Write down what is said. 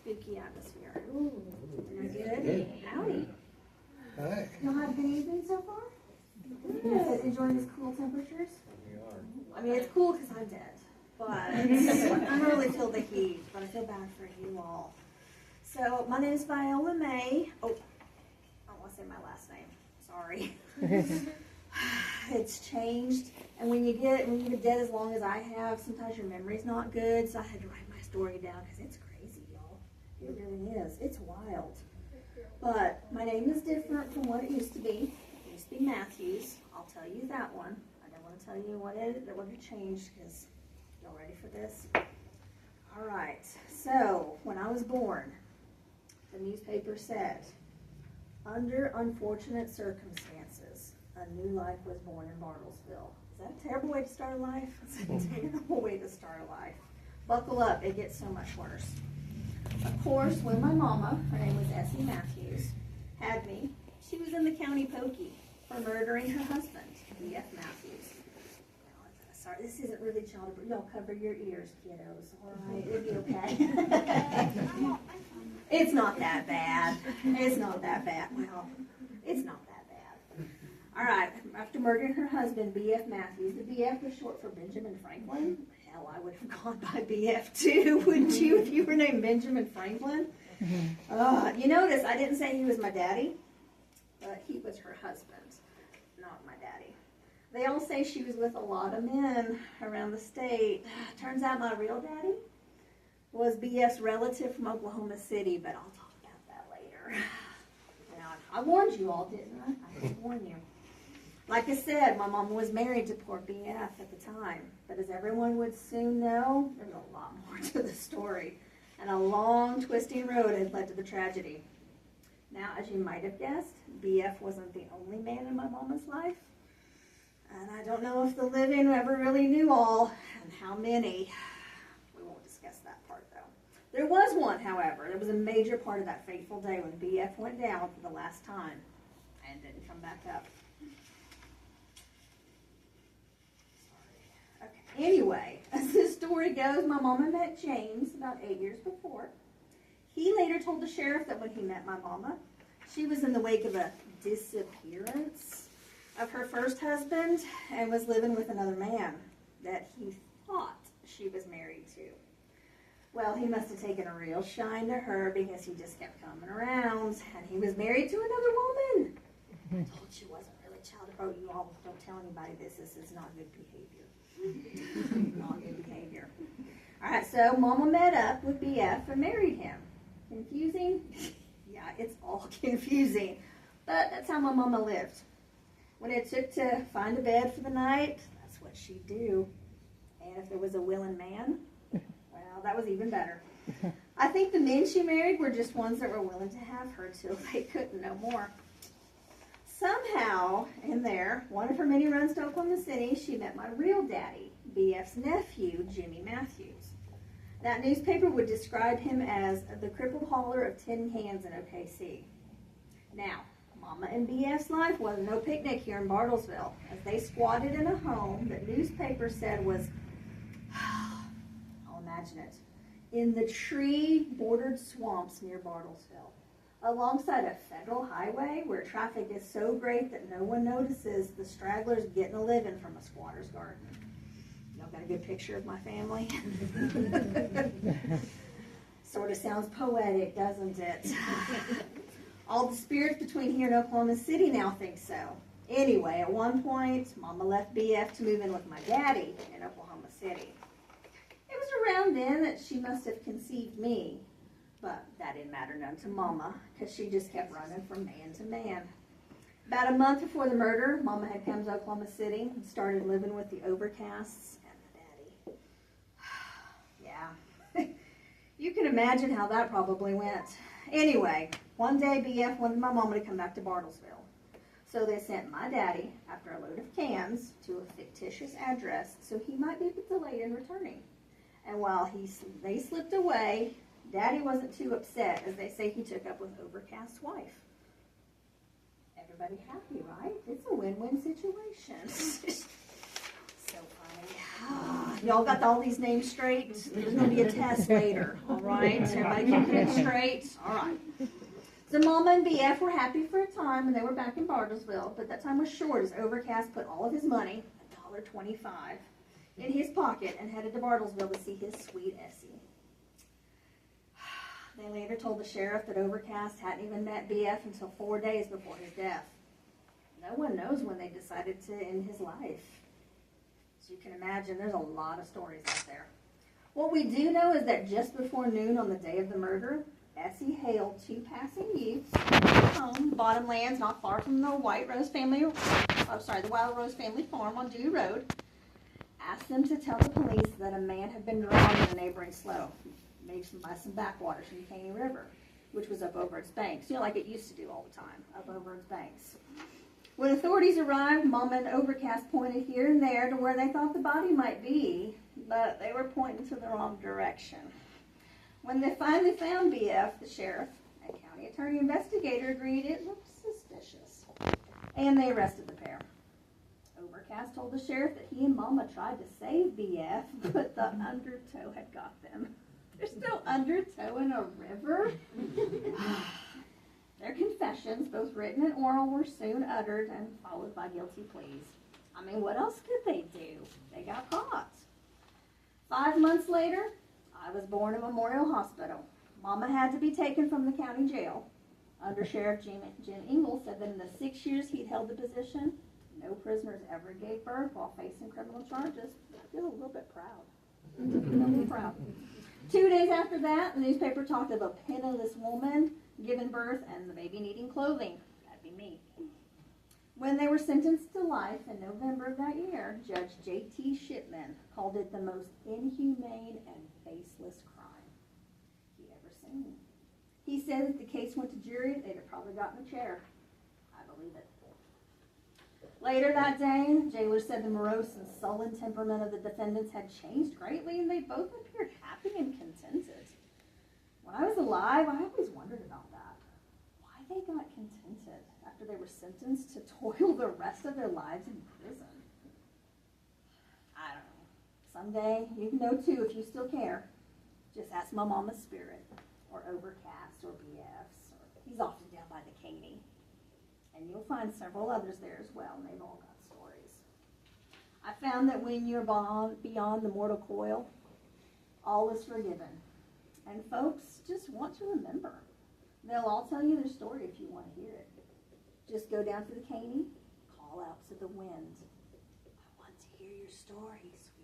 spooky atmosphere. Ooh, isn't that good? Howdy. Hi. Y'all have a good evening so far? Good. Enjoying these cool temperatures? We are. I mean, it's cool because I'm dead, but I don't really feel the heat, but I feel bad for you all. So, my name is Viola May. Oh, I don't want to say my last name. Sorry. It's changed, and when you've been dead as long as I have, sometimes your memory's not good, so I had to write my story down because it's crazy, y'all. It really is. It's wild. But my name is different from what it used to be. It used to be Matthews. I'll tell you that one. I don't want to tell you what it changed because y'all ready for this? All right. So when I was born, the newspaper said, under unfortunate circumstances, a new life was born in Bartlesville. Is that a terrible way to start a life? It's a terrible way to start a life. Buckle up, it gets so much worse. Of course, when my mama, her name was Essie Matthews, had me, she was in the county pokey for murdering her husband, B.F. Matthews. Sorry, this isn't really child abuse. Y'all cover your ears, kiddos, all right? It'll be okay. It's not that bad. It's not that bad. Well, it's not that bad. All right, after murdering her husband, B.F. Matthews, the B.F. was short for Benjamin Franklin. Hell, I would have gone by B.F. too, wouldn't you, if you were named Benjamin Franklin? You notice I didn't say he was my daddy, but he was her husband, not my daddy. They all say she was with a lot of men around the state. Turns out my real daddy was B.F.'s relative from Oklahoma City, but I'll talk about that later. Now, I warned you all, didn't I? I did warn you. Like I said, my mom was married to poor B.F. at the time, but as everyone would soon know, there's a lot more to the story, and a long, twisting road had led to the tragedy. Now, as you might have guessed, B.F. wasn't the only man in my mama's life, and I don't know if the living ever really knew all, and how many. We won't discuss that part, though. There was one, however. There was a major part of that fateful day when B.F. went down for the last time and didn't come back up. Anyway, as this story goes, my mama met James about 8 years before. He later told the sheriff that when he met my mama, she was in the wake of a disappearance of her first husband and was living with another man that he thought she was married to. Well, he must have taken a real shine to her because he just kept coming around, and he was married to another woman. I told you wasn't really child abuse. You all don't tell anybody this. This is not good behavior. Not good behavior. All right, so Mama met up with B.F. and married him. Confusing? Yeah, it's all confusing. But that's how my mama lived. When it took to find a bed for the night, that's what she'd do. And if there was a willing man, well, that was even better. I think the men she married were just ones that were willing to have her till they couldn't no more. Somehow, in there, one of her many runs to Oklahoma City, she met my real daddy, B.F.'s nephew, Jimmy Matthews. That newspaper would describe him as the crippled hauler of tin cans in OKC. Now, Mama and B.F.'s life was no picnic here in Bartlesville, as they squatted in a home that newspapers said was, I'll imagine it, in the tree-bordered swamps near Bartlesville, alongside a federal highway where traffic is so great that no one notices the stragglers getting a living from a squatter's garden. Y'all got a good picture of my family? Sort of sounds poetic, doesn't it? All the spirits between here and Oklahoma City now think so. Anyway, at one point, Mama left B.F. to move in with my daddy in Oklahoma City. It was around then that she must have conceived me. But that didn't matter none to Mama, because she just kept running from man to man. About a month before the murder, Mama had come to Oklahoma City and started living with the Overcasts and the daddy. Yeah, you can imagine how that probably went. Anyway, one day B.F. wanted my Mama to come back to Bartlesville. So they sent my daddy, after a load of cans, to a fictitious address so he might be delayed in returning. And while they slipped away, Daddy wasn't too upset, as they say he took up with Overcast's wife. Everybody happy, right? It's a win-win situation. So funny. Y'all got all these names straight? There's going to be a test later, all right? Everybody keeping it straight? All right. So Mama and BF were happy for a time, and they were back in Bartlesville, but that time was short as Overcast put all of his money, $1.25, in his pocket and headed to Bartlesville to see his sweet Essie. They later told the sheriff that Overcast hadn't even met BF until 4 days before his death. No one knows when they decided to end his life. As you can imagine, there's a lot of stories out there. What we do know is that just before noon on the day of the murder, Essie hailed two passing youths home, Bottomlands, not far from the Wild Rose family farm on Dewey Road, asked them to tell the police that a man had been drowned in a neighboring slough, made by some backwaters from the Caney River, which was up over its banks, like it used to do all the time, up over its banks. When authorities arrived, Mama and Overcast pointed here and there to where they thought the body might be, but they were pointing to the wrong direction. When they finally found BF, the sheriff and county attorney investigator agreed it looked suspicious, and they arrested the pair. Overcast told the sheriff that he and Mama tried to save BF, but the undertow had got them. There's no undertow in a river. Their confessions, both written and oral, were soon uttered and followed by guilty pleas. I mean, what else could they do? They got caught. 5 months later, I was born in Memorial Hospital. Mama had to be taken from the county jail. Under Sheriff Jim Ingle said that in the 6 years he'd held the position, no prisoners ever gave birth while facing criminal charges. I feel a little bit proud. A little proud. 2 days after that, the newspaper talked of a penniless woman giving birth and the baby needing clothing. That'd be me. When they were sentenced to life in November of that year, Judge J.T. Shipman called it the most inhumane and faceless crime he'd ever seen. He said if the case went to jury, they'd have probably gotten a chair. I believe it. Later that day, jailer said the morose and sullen temperament of the defendants had changed greatly, and they both appeared happy and contented. When I was alive, I always wondered about that. Why they got contented after they were sentenced to toil the rest of their lives in prison. I don't know. Someday, you can know too if you still care. Just ask my Mama's Spirit, or Overcast, or BF's, or he's often down by the Caney. And you'll find several others there as well, and they've all got stories. I found that when you're beyond the mortal coil, all is forgiven. And folks just want to remember. They'll all tell you their story if you want to hear it. Just go down to the Caney, call out to the wind. I want to hear your stories.